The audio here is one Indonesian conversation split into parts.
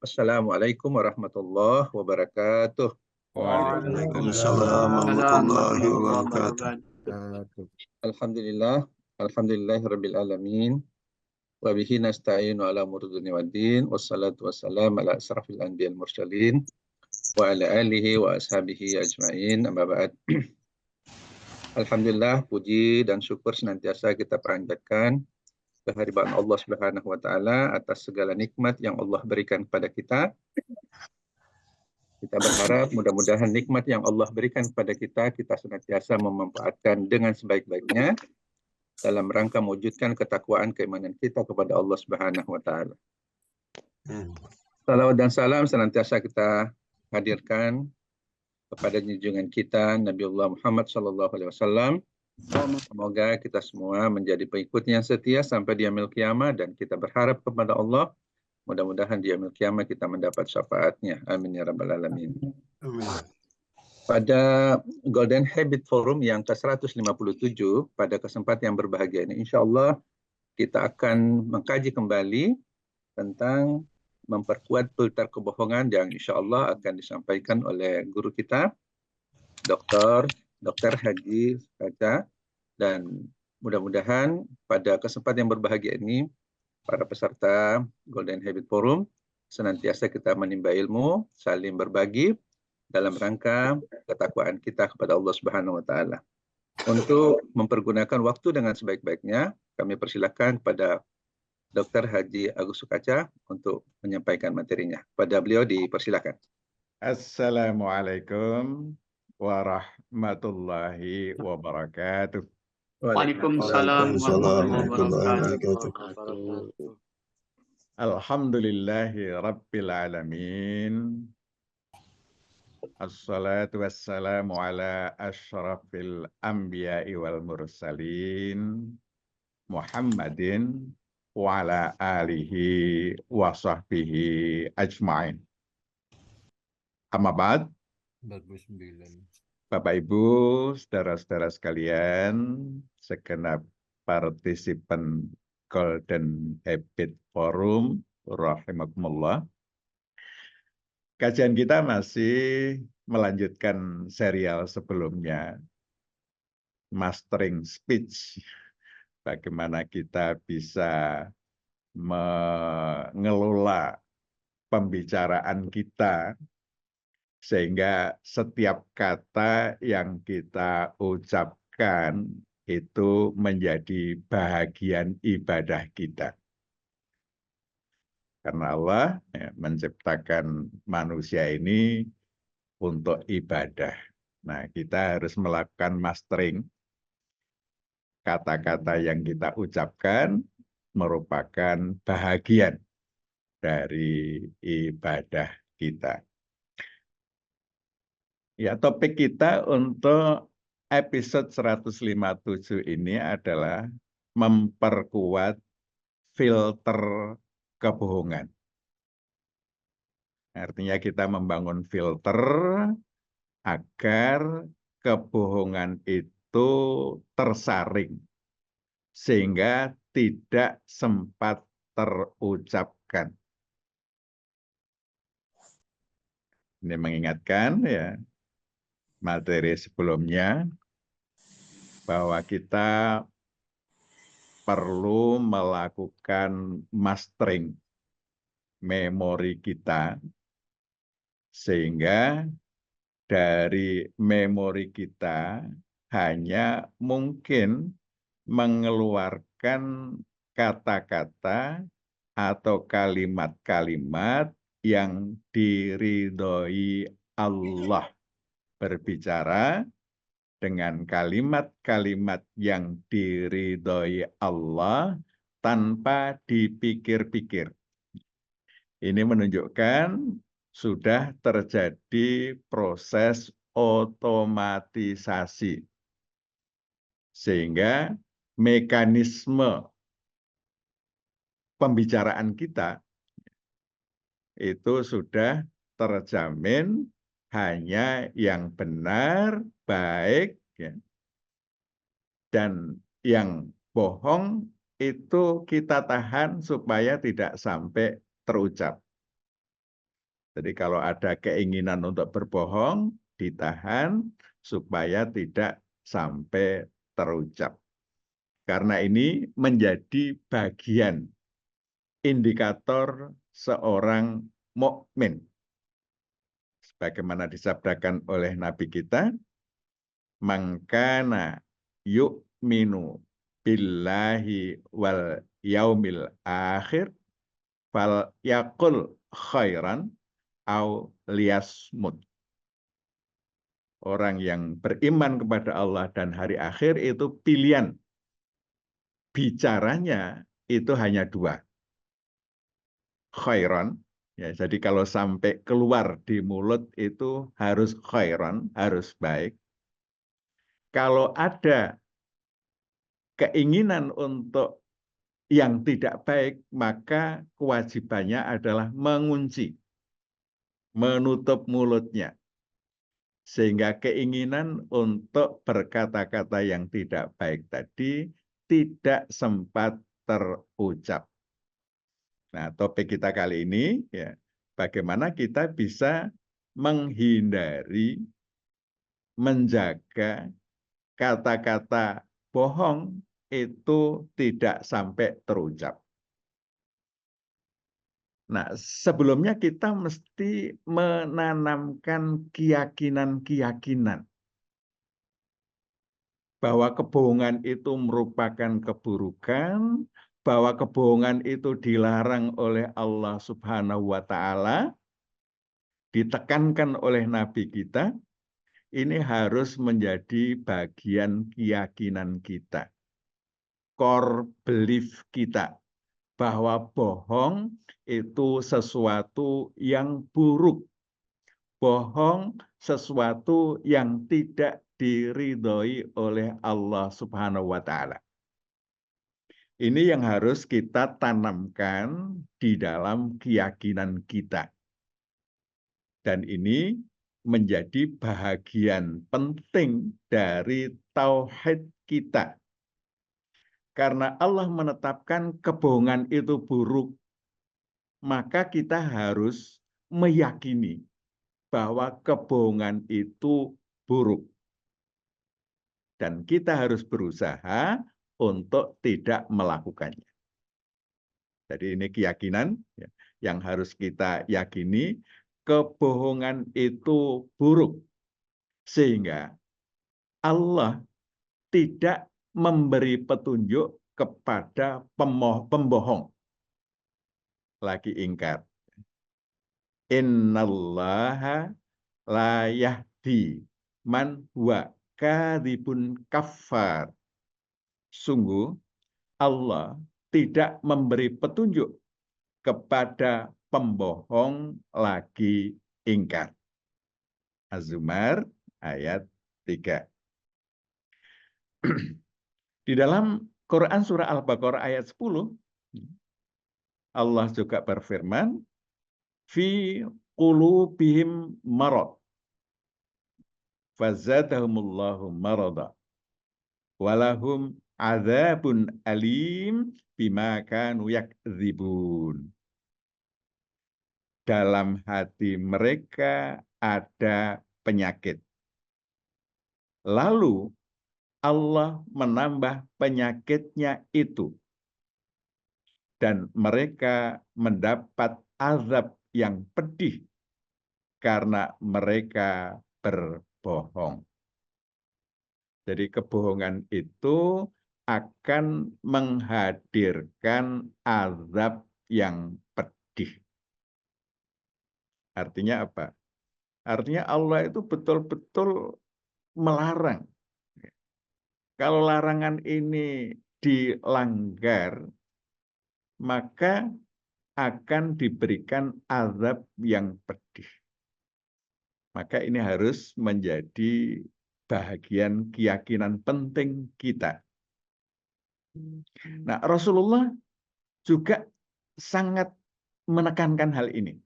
Assalamualaikum warahmatullahi wabarakatuh. Waalaikumsalam Waalaikumsalam warahmatullahi warahmatullahi wabarakatuh. wabarakatuh. Alhamdulillah, alhamdulillahirabbil alamin. Wa bihi nasta'inu ala umuri dunya waddin. Wassalatu wassalamu ala asrafil anbiya'il mursalin wa ala alihi wa ashabihi ajmain. Amma ba'd. Alhamdulillah, puji dan syukur senantiasa kita panjatkan kehadiran Allah Subhanahu wa taala atas segala nikmat yang Allah berikan kepada kita. Kita berharap mudah-mudahan nikmat yang Allah berikan kepada kita senantiasa memanfaatkan dengan sebaik-baiknya dalam rangka mewujudkan ketakwaan keimanan kita kepada Allah Subhanahu wa taala. Salawat dan salam senantiasa kita hadirkan kepada junjungan kita Nabiullah Muhammad SAW. Semoga kita semua menjadi pengikutnya yang setia sampai di yaumil qiyamah, dan kita berharap kepada Allah mudah-mudahan di yaumil qiyamah kita mendapat syafaatnya. Amin ya rabbal alamin. Pada Golden Habit Forum yang ke-157 pada kesempatan yang berbahagia ini, insya Allah kita akan mengkaji kembali tentang memperkuat filter kebohongan yang insya Allah akan disampaikan oleh guru kita, Dr. Haji Kaca. Dan mudah-mudahan pada kesempatan yang berbahagia ini, para peserta Golden Habit Forum senantiasa kita menimba ilmu, saling berbagi dalam rangka ketakwaan kita kepada Allah Subhanahu wa taala. Untuk mempergunakan waktu dengan sebaik-baiknya, kami persilakan kepada Dr. Haji Agus Sukaca untuk menyampaikan materinya. Pada beliau dipersilakan. Assalamualaikum warahmatullahi wabarakatuh. Waalaikumsalam warahmatullahi wabarakatuh. wabarakatuh. Alhamdulillahi rabbil alamin. Assalatu wassalamu ala asyrafil anbiya'i wal mursalin Muhammadin wa ala alihi wa sahbihi ajma'in. Amma ba'd. Bapak Ibu, saudara-saudara sekalian, segenap partisipan Golden Habit Forum, rahimakumullah. Kajian kita masih melanjutkan serial sebelumnya, Mastering Speech. Bagaimana kita bisa mengelola pembicaraan kita sehingga setiap kata yang kita ucapkan itu menjadi bahagian ibadah kita. Karena Allah menciptakan manusia ini untuk ibadah. Nah, kita harus melakukan mastering. Kata-kata yang kita ucapkan merupakan bahagian dari ibadah kita. Ya, topik kita untuk episode 157 ini adalah memperkuat filter kebohongan. Artinya kita membangun filter agar kebohongan itu tersaring sehingga tidak sempat terucapkan. Ini mengingatkan ya materi sebelumnya bahwa kita perlu melakukan mastering memori kita sehingga dari memori kita hanya mungkin mengeluarkan kata-kata atau kalimat-kalimat yang diridhoi Allah. Berbicara dengan kalimat-kalimat yang diridhoi Allah tanpa dipikir-pikir. Ini menunjukkan sudah terjadi proses otomatisasi. Sehingga mekanisme pembicaraan kita itu sudah terjamin hanya yang benar, baik, ya. Dan yang bohong itu kita tahan supaya tidak sampai terucap. Jadi kalau ada keinginan untuk berbohong, ditahan supaya tidak sampai terucap. Karena ini menjadi bagian indikator seorang mukmin. Sebagaimana disabdakan oleh Nabi kita, mangkana yu'minu billahi wal yaumil akhir fal yaqul khairan au liyasmut. Orang yang beriman kepada Allah dan hari akhir itu pilihan. Bicaranya itu hanya dua. Khairan, ya, jadi kalau sampai keluar di mulut itu harus khairan, harus baik. Kalau ada keinginan untuk yang tidak baik, maka kewajibannya adalah mengunci, menutup mulutnya. Sehingga keinginan untuk berkata-kata yang tidak baik tadi tidak sempat terucap. Nah, topik kita kali ini, ya, bagaimana kita bisa menghindari, menjaga kata-kata bohong itu tidak sampai terucap. Nah, sebelumnya kita mesti menanamkan keyakinan-keyakinan bahwa kebohongan itu merupakan keburukan, bahwa kebohongan itu dilarang oleh Allah Subhanahu wa Ta'ala, ditekankan oleh Nabi kita, ini harus menjadi bagian keyakinan kita, core belief kita, bahwa bohong itu sesuatu yang buruk. Bohong sesuatu yang tidak diridhoi oleh Allah Subhanahu wa Ta'ala. Ini yang harus kita tanamkan di dalam keyakinan kita. Dan ini menjadi bahagian penting dari tauhid kita. Karena Allah menetapkan kebohongan itu buruk, maka kita harus meyakini bahwa kebohongan itu buruk. Dan kita harus berusaha untuk tidak melakukannya. Jadi ini keyakinan yang harus kita yakini, kebohongan itu buruk. Sehingga Allah tidak memberi petunjuk kepada pembohong. Lagi ingkar. Innallaha la yahdi man huwa kadzibun kafar. Sungguh Allah tidak memberi petunjuk kepada pembohong lagi ingkar. Az-Zumar ayat 3. Di dalam Quran surah Al-Baqarah ayat 10, Allah juga berfirman, fi qulubihim marad fazadahumullahu marada walahum adzabun alim bima kanu yakdzibun. Dalam hati mereka ada penyakit. Lalu Allah menambah penyakitnya itu. Dan mereka mendapat azab yang pedih karena mereka berbohong. Jadi kebohongan itu akan menghadirkan azab yang pedih. Artinya apa? Artinya Allah itu betul-betul melarang. Kalau larangan ini dilanggar, maka akan diberikan azab yang pedih. Maka ini harus menjadi bahagian keyakinan penting kita. Nah, Rasulullah juga sangat menekankan hal ini.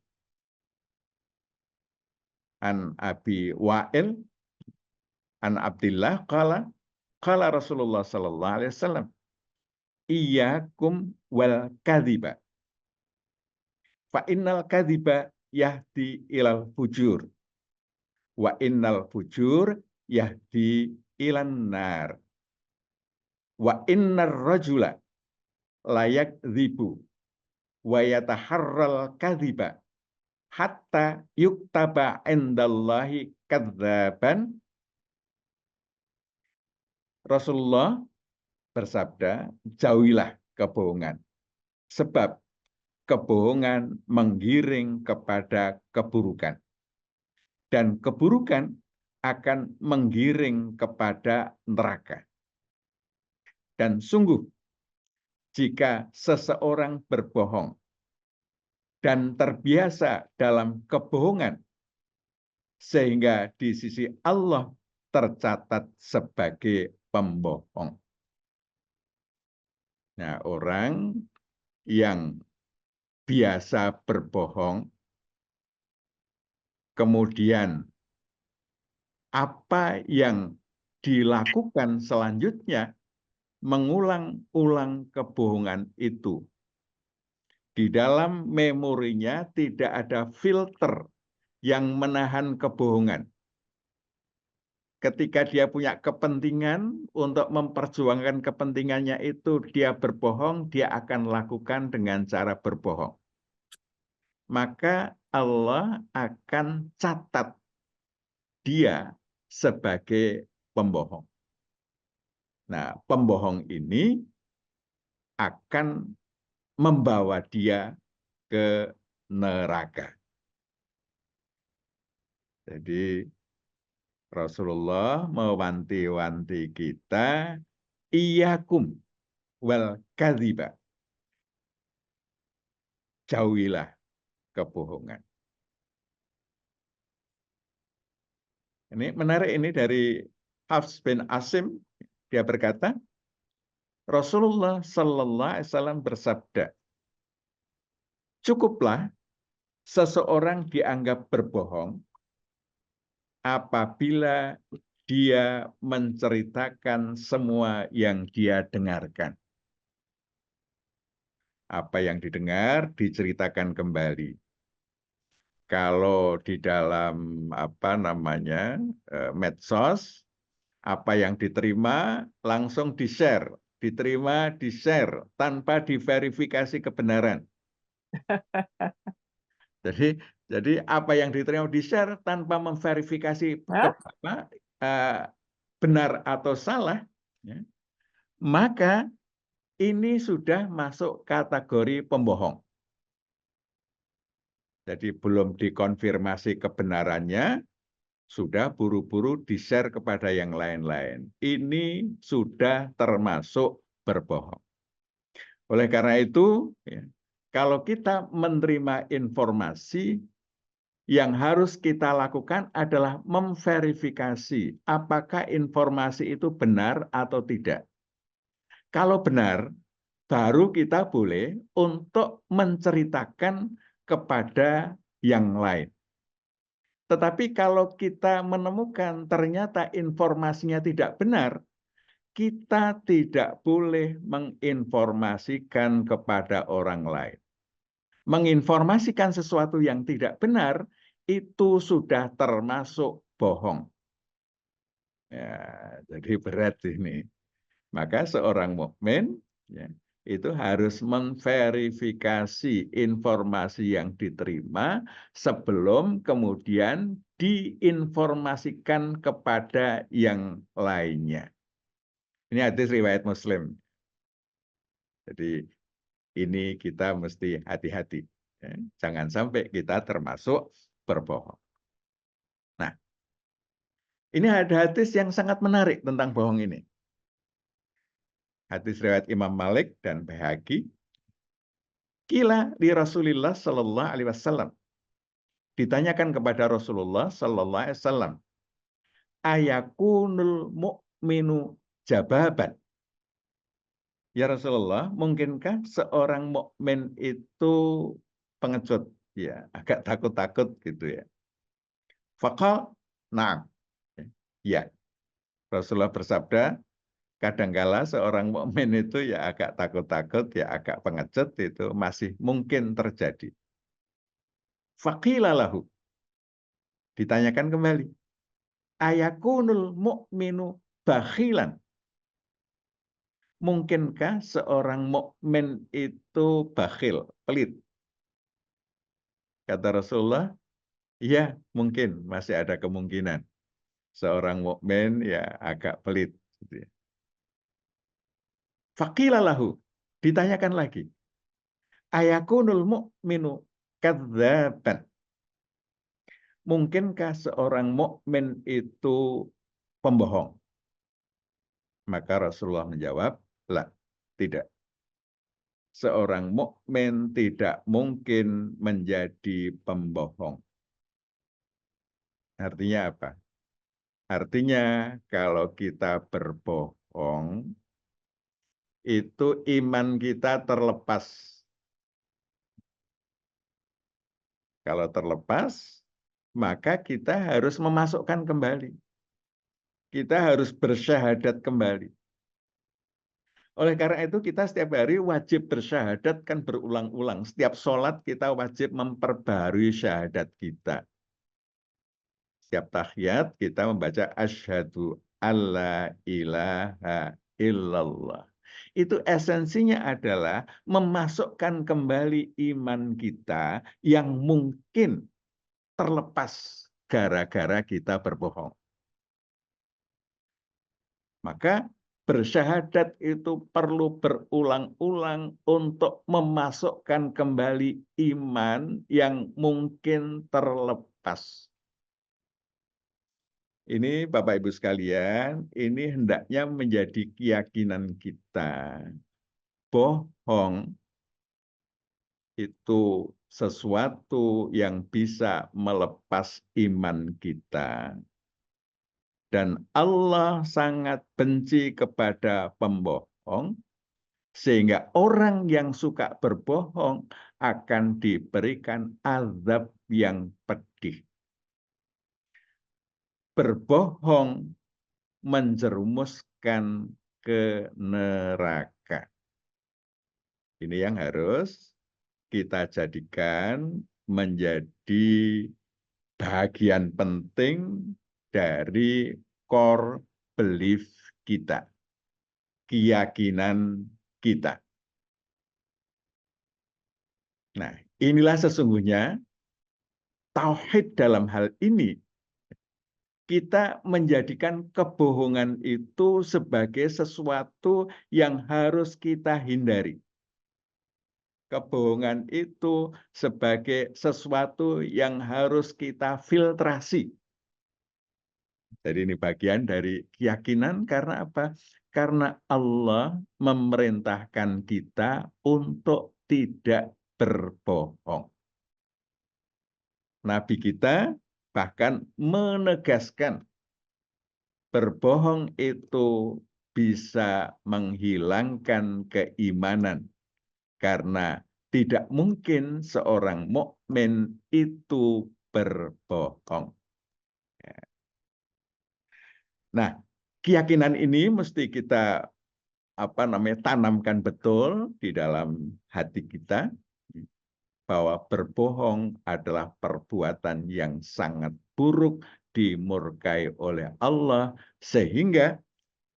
An Abi Wa'il, an Abdillah, qala Rasulullah sallallahu alaihi wasallam, iyyakum wal kadhiba. Fa innal kadhiba yahdi ilal fujur. Wa innal fujur yahdi ilan nar. Wa innar rajula layak zibu wa yataharral kadhiba hatta yuktaba indallahi kadzaban. Rasulullah bersabda, jauhilah kebohongan. Sebab kebohongan menggiring kepada keburukan. Dan keburukan akan menggiring kepada neraka. Dan sungguh, jika seseorang berbohong dan terbiasa dalam kebohongan, sehingga di sisi Allah tercatat sebagai pembohong. Nah, orang yang biasa berbohong, kemudian apa yang dilakukan selanjutnya mengulang-ulang kebohongan itu. Di dalam memorinya tidak ada filter yang menahan kebohongan. Ketika dia punya kepentingan untuk memperjuangkan kepentingannya itu, dia berbohong, dia akan lakukan dengan cara berbohong. Maka Allah akan catat dia sebagai pembohong. Nah, pembohong ini akan membawa dia ke neraka. Jadi Rasulullah mewanti-wanti kita, iyyakum wal kadziba. Jauhilah kebohongan. Ini menarik, ini dari Hafs bin Asim. Dia berkata, Rasulullah Sallallahu Alaihi Wasallam bersabda, cukuplah seseorang dianggap berbohong apabila dia menceritakan semua yang dia dengarkan. Apa yang didengar diceritakan kembali. Kalau di dalam medsos, apa yang diterima langsung di-share, diterima, di-share tanpa diverifikasi kebenaran. Jadi apa yang diterima di-share tanpa memverifikasi benar atau salah, ya, maka ini sudah masuk kategori pembohong. Jadi belum dikonfirmasi kebenarannya, sudah buru-buru di-share kepada yang lain-lain. Ini sudah termasuk berbohong. Oleh karena itu, ya, kalau kita menerima informasi, yang harus kita lakukan adalah memverifikasi apakah informasi itu benar atau tidak. Kalau benar, baru kita boleh untuk menceritakan kepada yang lain. Tetapi kalau kita menemukan ternyata informasinya tidak benar, kita tidak boleh menginformasikan kepada orang lain. Menginformasikan sesuatu yang tidak benar itu sudah termasuk bohong. Ya, jadi berat ini. Maka seorang mukmin, ya, itu harus memverifikasi informasi yang diterima sebelum kemudian diinformasikan kepada yang lainnya. Ini hadis riwayat Muslim. Jadi ini kita mesti hati-hati. Ya. Jangan sampai kita termasuk berbohong. Nah, ini ada hadis yang sangat menarik tentang bohong ini. Hadis riwayat Imam Malik dan Baihaqi. Qila li Rasulillah sallallahu alaihi wasallam. Ditanyakan kepada Rasulullah sallallahu alaihi wasallam, ayakunul mu'minu jababan. Ya Rasulullah, mungkinkah seorang mukmin itu pengecut, ya, agak takut-takut gitu ya. Faqal, na'am. Ya. Rasulullah bersabda, kadangkala seorang mukmin itu ya agak takut-takut, ya agak pengecut, itu masih mungkin terjadi. Faqila lahu. Ditanyakan kembali. Ayakunul mu'minu bakhilan. Mungkinkah seorang mukmin itu bakhil, pelit? Kata Rasulullah, ya mungkin masih ada kemungkinan. Seorang mukmin ya agak pelit. Faqila lahu. Ditanyakan lagi. Ayakunul mu'minu kadzaban. Mungkinkah seorang mukmin itu pembohong? Maka Rasulullah menjawab, la, tidak. Seorang mukmin tidak mungkin menjadi pembohong. Artinya apa? Artinya kalau kita berbohong, itu iman kita terlepas. Kalau terlepas, maka kita harus memasukkan kembali. Kita harus bersyahadat kembali. Oleh karena itu kita setiap hari wajib bersyahadat kan berulang-ulang. Setiap sholat kita wajib memperbarui syahadat kita. Setiap tahiyat kita membaca asyhadu alla ilaha illallah. Itu esensinya adalah memasukkan kembali iman kita yang mungkin terlepas gara-gara kita berbohong. Maka bersyahadat itu perlu berulang-ulang untuk memasukkan kembali iman yang mungkin terlepas. Ini Bapak Ibu sekalian, ini hendaknya menjadi keyakinan kita. Bohong itu sesuatu yang bisa melepas iman kita. Dan Allah sangat benci kepada pembohong, sehingga orang yang suka berbohong akan diberikan azab yang pedih. Berbohong menjerumuskan ke neraka. Ini yang harus kita jadikan menjadi bagian penting dari core belief kita, keyakinan kita. Nah, inilah sesungguhnya tauhid dalam hal ini. Kita menjadikan kebohongan itu sebagai sesuatu yang harus kita hindari. Kebohongan itu sebagai sesuatu yang harus kita filtrasi. Jadi ini bagian dari keyakinan karena apa? Karena Allah memerintahkan kita untuk tidak berbohong. Nabi kita bahkan menegaskan berbohong itu bisa menghilangkan keimanan karena tidak mungkin seorang mukmin itu berbohong. Nah, keyakinan ini mesti kita tanamkan betul di dalam hati kita bahwa berbohong adalah perbuatan yang sangat buruk dimurkai oleh Allah sehingga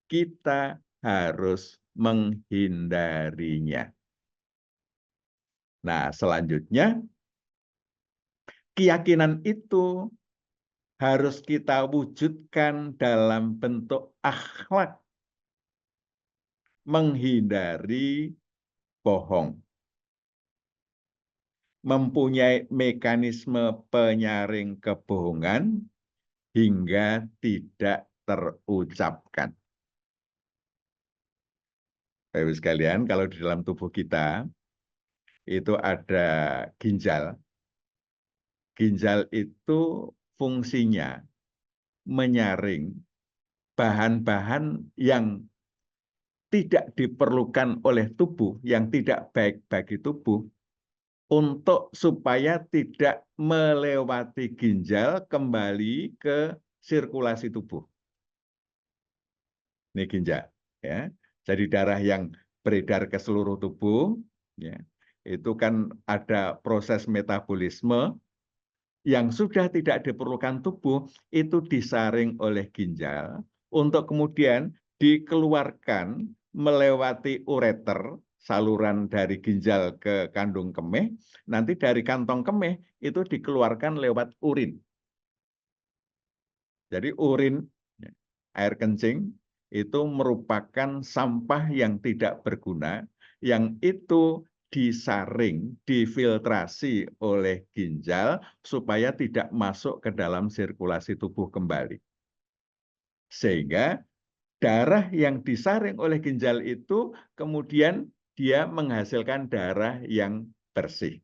kita harus menghindarinya. Nah, selanjutnya keyakinan itu harus kita wujudkan dalam bentuk akhlak menghindari bohong. Mempunyai mekanisme penyaring kebohongan hingga tidak terucapkan. Bapak-Ibu sekalian, kalau di dalam tubuh kita itu ada ginjal. Ginjal itu fungsinya menyaring bahan-bahan yang tidak diperlukan oleh tubuh, yang tidak baik bagi tubuh, untuk supaya tidak melewati ginjal kembali ke sirkulasi tubuh. Ini ginjal, ya. Jadi darah yang beredar ke seluruh tubuh, ya, itu kan ada proses metabolisme yang sudah tidak diperlukan tubuh itu disaring oleh ginjal untuk kemudian dikeluarkan melewati ureter, saluran dari ginjal ke kandung kemih, nanti dari kantong kemih itu dikeluarkan lewat urin. Jadi urin, air kencing, itu merupakan sampah yang tidak berguna, yang itu disaring, difiltrasi oleh ginjal supaya tidak masuk ke dalam sirkulasi tubuh kembali. Sehingga darah yang disaring oleh ginjal itu kemudian dia menghasilkan darah yang bersih,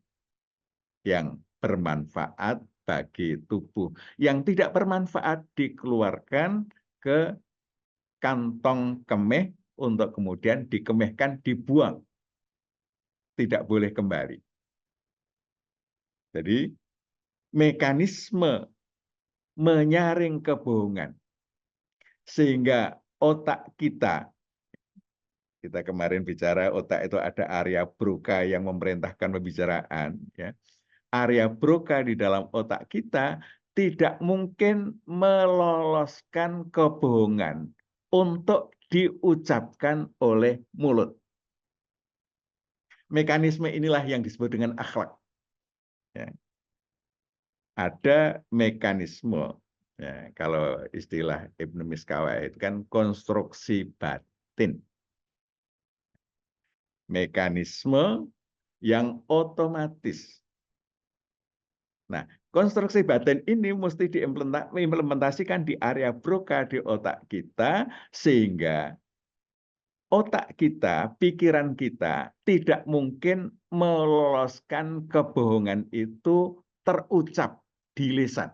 yang bermanfaat bagi tubuh. Yang tidak bermanfaat dikeluarkan ke kantong kemih untuk kemudian dikemihkan, dibuang. Tidak boleh kembali. Jadi mekanisme menyaring kebohongan sehingga otak kita kemarin bicara otak itu ada area Broca yang memerintahkan pembicaraan, ya. Area Broca di dalam otak kita tidak mungkin meloloskan kebohongan untuk diucapkan oleh mulut. Mekanisme inilah yang disebut dengan akhlak. Ya. Ada mekanisme, ya, kalau istilah Ibnu Miskawai itu kan konstruksi batin. Mekanisme yang otomatis. Nah, konstruksi batin ini mesti diimplementasikan di area Broca di otak kita sehingga otak kita, pikiran kita tidak mungkin meloloskan kebohongan itu terucap di lisan.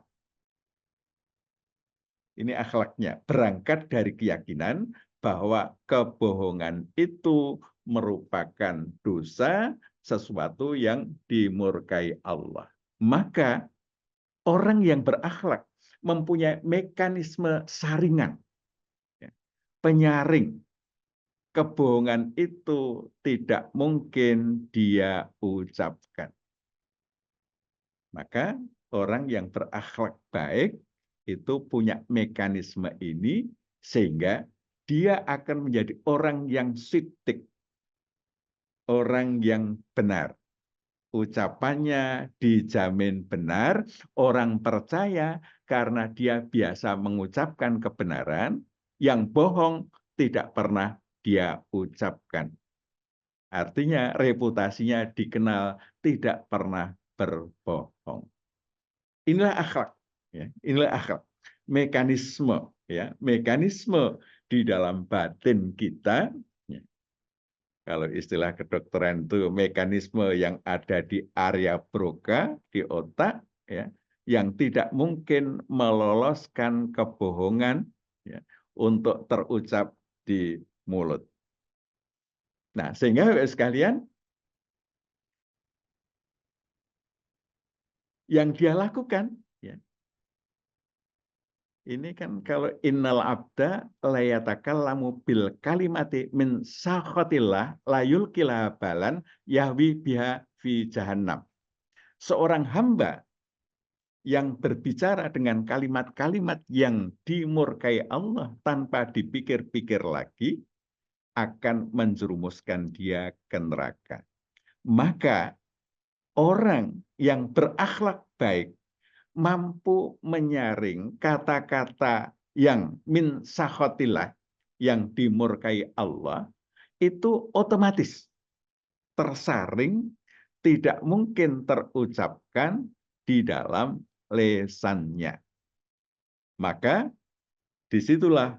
Ini akhlaknya, berangkat dari keyakinan bahwa kebohongan itu merupakan dosa, sesuatu yang dimurkai Allah. Maka orang yang berakhlak mempunyai mekanisme saringan, penyaring. Kebohongan itu tidak mungkin dia ucapkan. Maka orang yang berakhlak baik itu punya mekanisme ini sehingga dia akan menjadi orang yang sidik, orang yang benar. Ucapannya dijamin benar, orang percaya karena dia biasa mengucapkan kebenaran, yang bohong tidak pernah dia ucapkan. Artinya reputasinya dikenal tidak pernah berbohong. Inilah akhlak, ya. Inilah akhlak. Mekanisme, ya, mekanisme di dalam batin kita. Kalau istilah kedokteran itu mekanisme yang ada di area Broca di otak, ya, yang tidak mungkin meloloskan kebohongan, ya, untuk terucap di mulut. Nah, sehingga sekalian yang dia lakukan, ya, ini kan kalau innal abda layatakallamu bil kalimati min sakhatillah layul kilabalan yahwi biha fi jahannam. Seorang hamba yang berbicara dengan kalimat-kalimat yang dimurkai Allah tanpa dipikir-pikir lagi akan menjerumuskan dia ke neraka. Maka orang yang berakhlak baik mampu menyaring kata-kata yang min sakhatillah, yang dimurkai Allah, itu otomatis tersaring, tidak mungkin terucapkan di dalam lesannya. Maka disitulah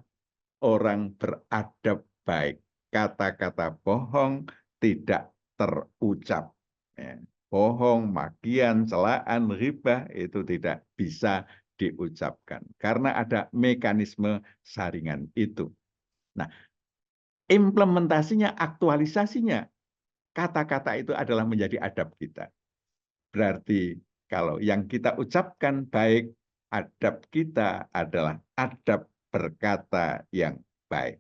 orang beradab baik. Kata-kata bohong tidak terucap. Ya. Bohong, makian, celaan, ghibah itu tidak bisa diucapkan. Karena ada mekanisme saringan itu. Nah, implementasinya, aktualisasinya, kata-kata itu adalah menjadi adab kita. Berarti kalau yang kita ucapkan baik, adab kita adalah adab berkata yang baik.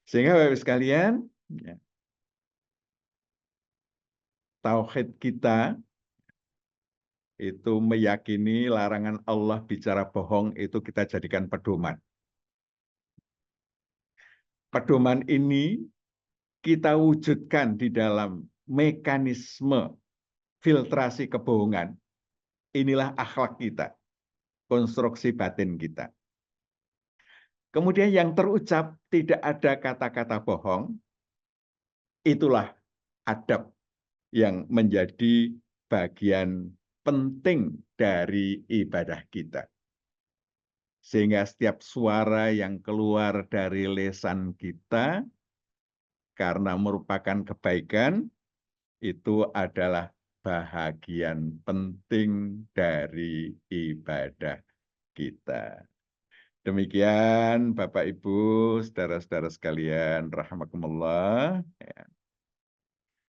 Sehingga Bapak-Ibu sekalian, ya, tauhid kita itu meyakini larangan Allah bicara bohong itu kita jadikan pedoman. Pedoman ini kita wujudkan di dalam mekanisme filtrasi kebohongan. Inilah akhlak kita, konstruksi batin kita. Kemudian yang terucap tidak ada kata-kata bohong, itulah adab yang menjadi bagian penting dari ibadah kita. Sehingga setiap suara yang keluar dari lisan kita karena merupakan kebaikan, itu adalah bahagian penting dari ibadah kita. Demikian Bapak Ibu, saudara-saudara sekalian, rahimakumullah.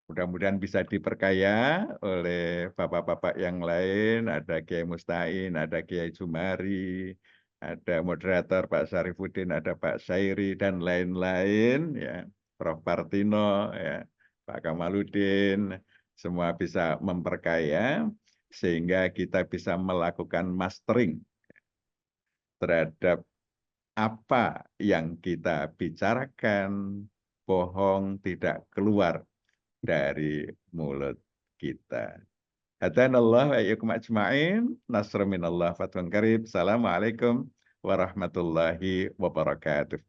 Mudah-mudahan bisa diperkaya oleh bapak-bapak yang lain, ada Kiai Mustain, ada Kiai Jumari, ada moderator Pak Syarifuddin, ada Pak Syairi, dan lain-lain, ya, Prof. Partino, ya, Pak Kamaludin, semua bisa memperkaya, sehingga kita bisa melakukan mastering terhadap apa yang kita bicarakan, bohong tidak keluar dari mulut kita. Hadanallah wa iyyakum ajma'in. Nasrun minallah fathun qarib. Assalamualaikum warahmatullahi wabarakatuh.